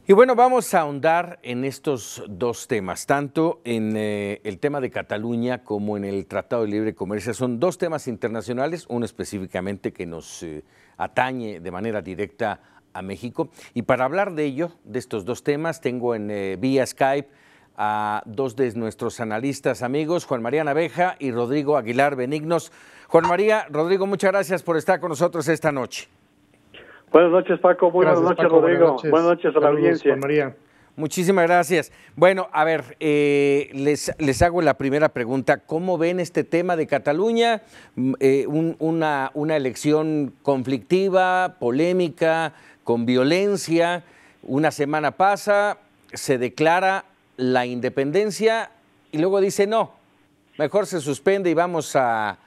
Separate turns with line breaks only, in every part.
Y bueno, vamos a ahondar en estos dos temas, tanto en el tema de Cataluña como en el Tratado de Libre Comercio. Son dos temas internacionales, uno específicamente que nos atañe de manera directa a México. Y para hablar de ello, de estos dos temas, tengo en vía Skype a dos de nuestros analistas amigos, Juan María Naveja y Rodrigo Aguilar Benignos. Juan María, Rodrigo, muchas gracias por estar con nosotros esta noche.
Buenas noches, Paco. Buenas noches, Paco, Rodrigo. Buenas noches a la audiencia.
Juan María.
Muchísimas gracias. Bueno, a ver, les hago la primera pregunta. ¿Cómo ven este tema de Cataluña? Una elección conflictiva, polémica, con violencia. Una semana pasa, se declara la independencia y luego dice no, mejor se suspende y vamos a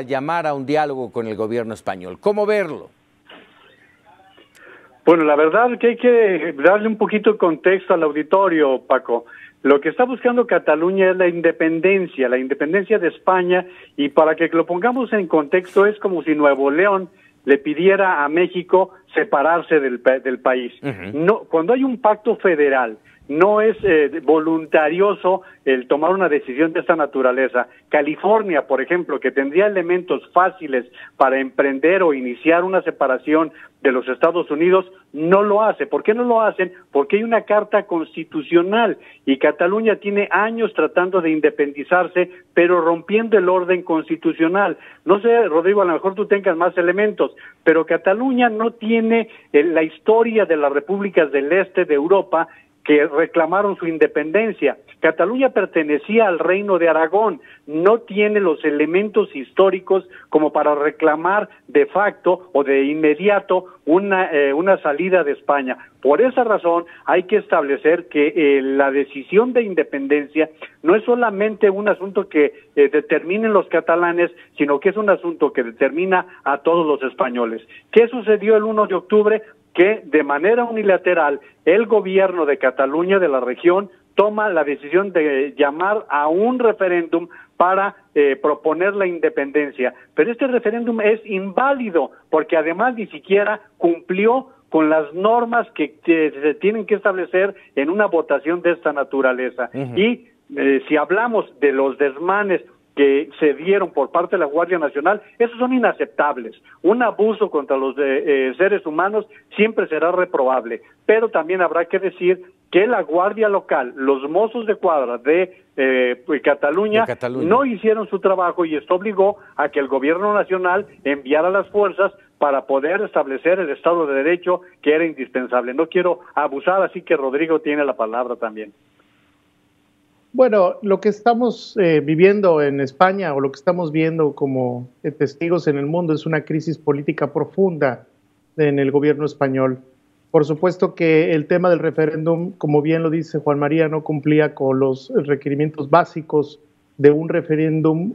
llamar a un diálogo con el gobierno español. ¿Cómo verlo?
Bueno, la verdad que hay que darle un poquito de contexto al auditorio, Paco. Lo que está buscando Cataluña es la independencia de España, y para que lo pongamos en contexto es como si Nuevo León le pidiera a México separarse del país. No, cuando hay un pacto federal, no es voluntarioso el tomar una decisión de esta naturaleza. California, por ejemplo, que tendría elementos fáciles para emprender o iniciar una separación de los Estados Unidos, no lo hace. ¿Por qué no lo hacen? Porque hay una carta constitucional y Cataluña tiene años tratando de independizarse, pero rompiendo el orden constitucional. No sé, Rodrigo, a lo mejor tú tengas más elementos, pero Cataluña no tiene la historia de las repúblicas del este de Europa que reclamaron su independencia. Cataluña pertenecía al Reino de Aragón, no tiene los elementos históricos como para reclamar de facto o de inmediato una salida de España. Por esa razón hay que establecer que la decisión de independencia no es solamente un asunto que determinen los catalanes, sino que es un asunto que determina a todos los españoles. ¿Qué sucedió el 1 de octubre? Que de manera unilateral el gobierno de Cataluña, de la región, toma la decisión de llamar a un referéndum para proponer la independencia. Pero este referéndum es inválido porque además ni siquiera cumplió con las normas que se tienen que establecer en una votación de esta naturaleza. Y si hablamos de los desmanes que se dieron por parte de la Guardia Nacional, esos son inaceptables. Un abuso contra los seres humanos siempre será reprobable, pero también habrá que decir que la Guardia Local, los mozos de cuadra de Cataluña, no hicieron su trabajo y esto obligó a que el Gobierno Nacional enviara las fuerzas para poder establecer el Estado de Derecho, que era indispensable. No quiero abusar, así que Rodrigo tiene la palabra también.
Bueno, lo que estamos viviendo en España o lo que estamos viendo como testigos en el mundo es una crisis política profunda en el gobierno español. Por supuesto que el tema del referéndum, como bien lo dice Juan María, no cumplía con los requerimientos básicos de un referéndum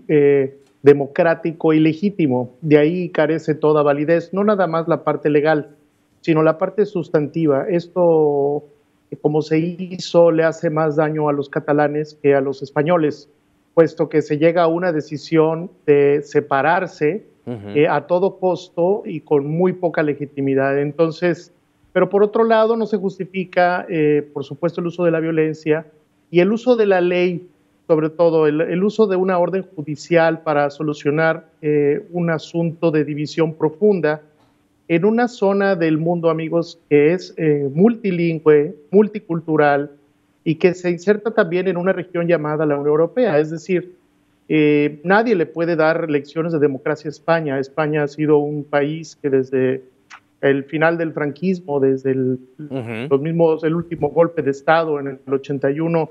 democrático y legítimo. De ahí carece toda validez, no nada más la parte legal, sino la parte sustantiva. Esto, como se hizo, le hace más daño a los catalanes que a los españoles, puesto que se llega a una decisión de separarse a todo costo y con muy poca legitimidad. Entonces, pero por otro lado no se justifica, por supuesto, el uso de la violencia y el uso de la ley, sobre todo el uso de una orden judicial para solucionar un asunto de división profunda en una zona del mundo, amigos, que es multilingüe, multicultural y que se inserta también en una región llamada la Unión Europea. Es decir, nadie le puede dar lecciones de democracia a España. España ha sido un país que desde el final del franquismo, desde el último golpe de Estado en el 81,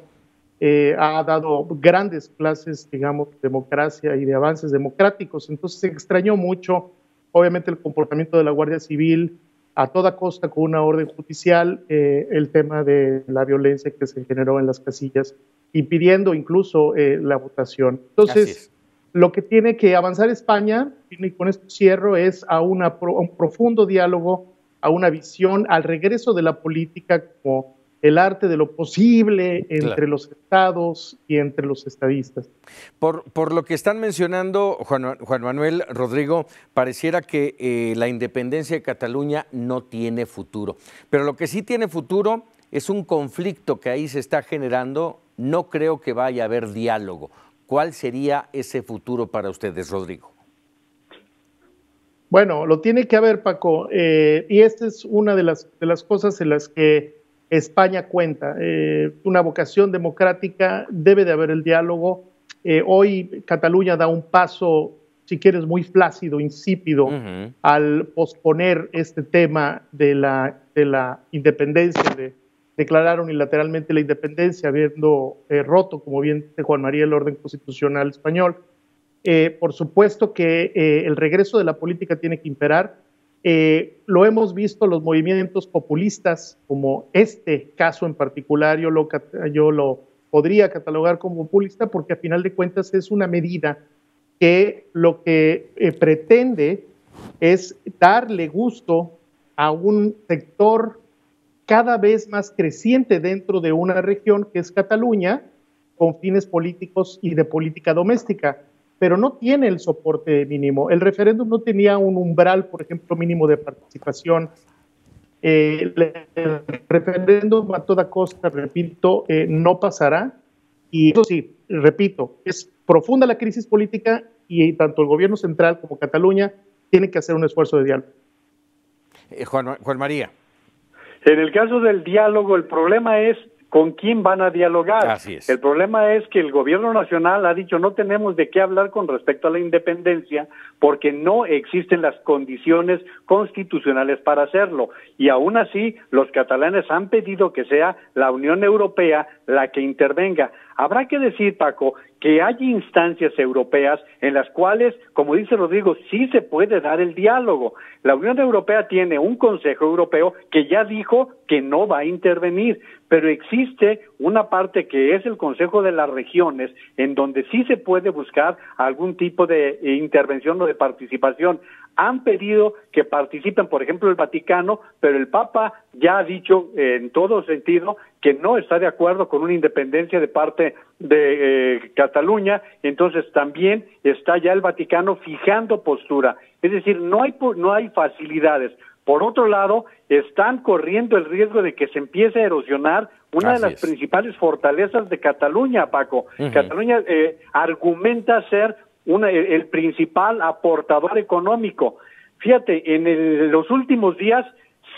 ha dado grandes clases, digamos, de democracia y de avances democráticos. Entonces se extrañó mucho, obviamente, el comportamiento de la Guardia Civil a toda costa con una orden judicial, el tema de la violencia que se generó en las casillas, impidiendo incluso la votación. Entonces, lo que tiene que avanzar España, y con esto cierro, es a un profundo diálogo, a una visión, al regreso de la política como el arte de lo posible entre
Claro.
los estados y entre los estadistas.
Por lo que están mencionando, Juan Manuel, Rodrigo, pareciera que la independencia de Cataluña no tiene futuro. Pero lo que sí tiene futuro es un conflicto que ahí se está generando. No creo que vaya a haber diálogo. ¿Cuál sería ese futuro para ustedes, Rodrigo?
Bueno, lo tiene que haber, Paco, y esta es una de las cosas en las que España cuenta. Una vocación democrática, debe de haber el diálogo. Hoy Cataluña da un paso, si quieres, muy flácido, insípido, al posponer este tema de la independencia, de declarar unilateralmente la independencia, habiendo roto, como bien dice Juan María, el orden constitucional español. Por supuesto que el regreso de la política tiene que imperar. Lo hemos visto, los movimientos populistas, como este caso en particular, yo lo podría catalogar como populista porque a final de cuentas es una medida que lo que pretende es darle gusto a un sector cada vez más creciente dentro de una región que es Cataluña, con fines políticos y de política doméstica, pero no tiene el soporte mínimo. El referéndum no tenía un umbral, por ejemplo, mínimo de participación. El referéndum a toda costa, repito, no pasará. Y eso sí, repito, es profunda la crisis política y tanto el gobierno central como Cataluña tienen que hacer un esfuerzo de diálogo.
Juan María.
En el caso del diálogo, el problema es con quién van a dialogar.
Así es.
El problema es que el gobierno nacional ha dicho no tenemos de qué hablar con respecto a la independencia porque no existen las condiciones constitucionales para hacerlo. Y aún así, los catalanes han pedido que sea la Unión Europea la que intervenga. Habrá que decir, Paco, que hay instancias europeas en las cuales, como dice Rodrigo, sí se puede dar el diálogo. La Unión Europea tiene un Consejo Europeo que ya dijo que no va a intervenir, pero existe una parte que es el Consejo de las Regiones, en donde sí se puede buscar algún tipo de intervención o de participación. Han pedido que participen, por ejemplo, el Vaticano, pero el Papa ya ha dicho en todo sentido que no está de acuerdo con una independencia de parte de Cataluña, entonces también está ya el Vaticano fijando postura. Es decir, no hay facilidades. Por otro lado, están corriendo el riesgo de que se empiece a erosionar una de las principales fortalezas de Cataluña, Paco. Cataluña argumenta ser el principal aportador económico. Fíjate, en los últimos días,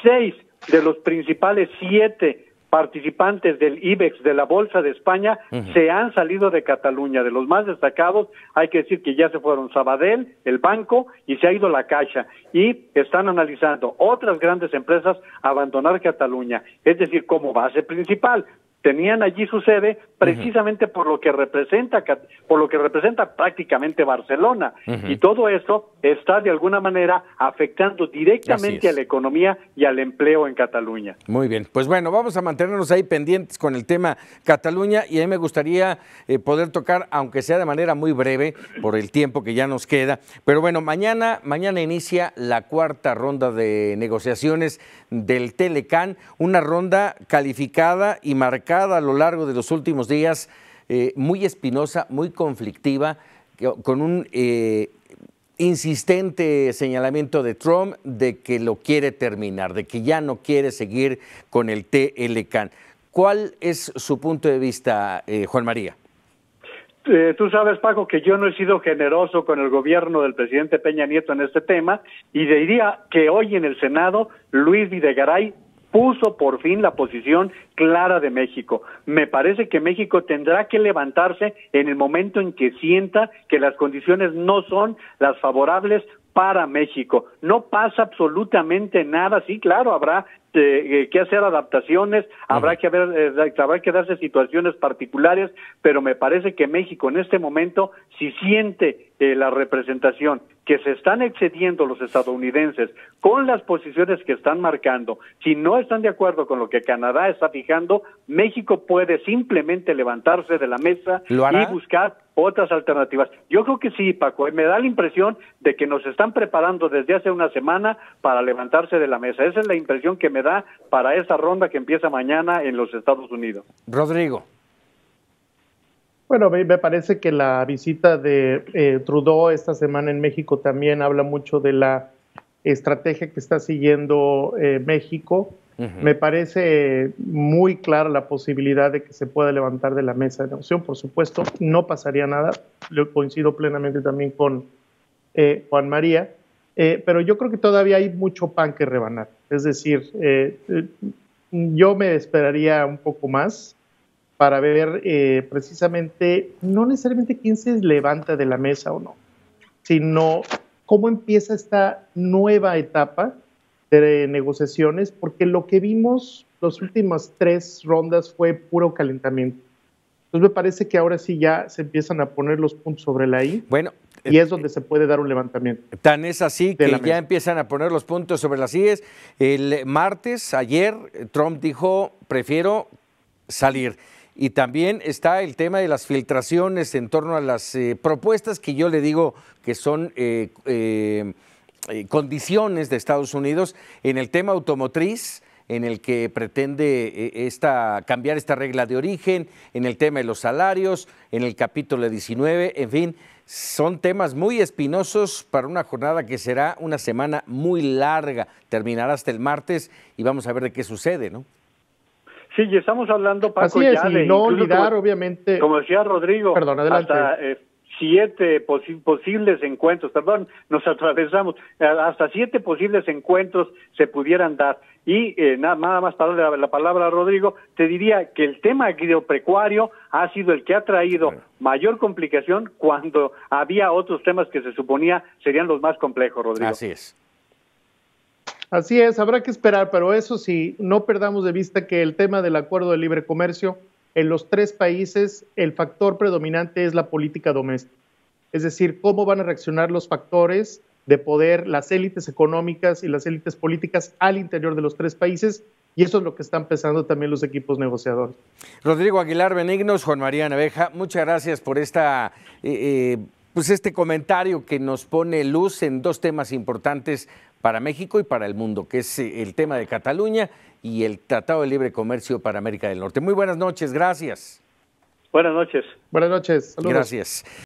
6 de los principales 7 participantes del IBEX de la Bolsa de España se han salido de Cataluña. De los más destacados, hay que decir que ya se fueron Sabadell, el banco, y se ha ido la Caixa. Y están analizando otras grandes empresas abandonar Cataluña, es decir, como base principal. Tenían allí su sede precisamente por lo que representa prácticamente Barcelona. Y todo esto está de alguna manera afectando directamente a la economía y al empleo en Cataluña.
Muy bien, pues bueno, vamos a mantenernos ahí pendientes con el tema Cataluña y a mí me gustaría poder tocar, aunque sea de manera muy breve, por el tiempo que ya nos queda, pero bueno, mañana inicia la 4ª ronda de negociaciones del Telecán, una ronda calificada y marcada a lo largo de los últimos días, muy espinosa, muy conflictiva, con un insistente señalamiento de Trump de que lo quiere terminar, de que ya no quiere seguir con el Telecán. ¿Cuál es su punto de vista, Juan María?
Tú sabes, Paco, que yo no he sido generoso con el gobierno del presidente Peña Nieto en este tema y diría que hoy en el Senado Luis Videgaray puso por fin la posición clara de México. Me parece que México tendrá que levantarse en el momento en que sienta que las condiciones no son las favorables para México. No pasa absolutamente nada. Sí, claro, habrá que hacer adaptaciones, habrá que darse situaciones particulares, pero me parece que México en este momento, si siente la representación que se están excediendo los estadounidenses con las posiciones que están marcando, si no están de acuerdo con lo que Canadá está fijando, México puede simplemente levantarse de la mesa y buscar otras alternativas. Yo creo que sí, Paco, me da la impresión de que nos están preparando desde hace una semana para levantarse de la mesa. Esa es la impresión que me da para esa ronda que empieza mañana en los Estados Unidos.
Rodrigo.
Bueno, me parece que la visita de Trudeau esta semana en México también habla mucho de la estrategia que está siguiendo México. Me parece muy clara la posibilidad de que se pueda levantar de la mesa de negociación. Por supuesto, no pasaría nada. Yo coincido plenamente también con Juan María, pero yo creo que todavía hay mucho pan que rebanar. Es decir, yo me esperaría un poco más para ver precisamente, no necesariamente quién se levanta de la mesa o no, sino cómo empieza esta nueva etapa de negociaciones, porque lo que vimos las últimas 3 rondas fue puro calentamiento. Entonces me parece que ahora sí ya se empiezan a poner los puntos sobre la I,
bueno,
y es donde se puede dar un levantamiento.
Tan es así que ya empiezan a poner los puntos sobre las IES. El martes, ayer, Trump dijo, prefiero salir. Y también está el tema de las filtraciones en torno a las propuestas que yo le digo que son condiciones de Estados Unidos en el tema automotriz, en el que pretende cambiar esta regla de origen, en el tema de los salarios, en el capítulo 19, en fin, son temas muy espinosos para una jornada que será una semana muy larga, terminará hasta el martes y vamos a ver de qué sucede, ¿no?
Sí, y estamos hablando, Paco,
así es,
ya
y
de
no olvidar,
como,
obviamente,
como decía Rodrigo,
perdón, adelante.
hasta 7 posibles encuentros, nos atravesamos, hasta 7 posibles encuentros se pudieran dar. Y nada más para darle la palabra a Rodrigo, te diría que el tema agropecuario ha sido el que ha traído mayor complicación cuando había otros temas que se suponía serían los más complejos, Rodrigo.
Así es.
Así es, habrá que esperar, pero eso sí, no perdamos de vista que el tema del acuerdo de libre comercio, en los 3 países, el factor predominante es la política doméstica. Es decir, cómo van a reaccionar los factores de poder, las élites económicas y las élites políticas al interior de los 3 países, y eso es lo que están pensando también los equipos negociadores.
Rodrigo Aguilar Benignos, Juan María Naveja, muchas gracias por este comentario que nos pone luz en 2 temas importantes para México y para el mundo, que es el tema de Cataluña y el Tratado de Libre Comercio para América del Norte. Muy buenas noches, gracias.
Buenas noches.
Buenas noches, saludos.
Gracias.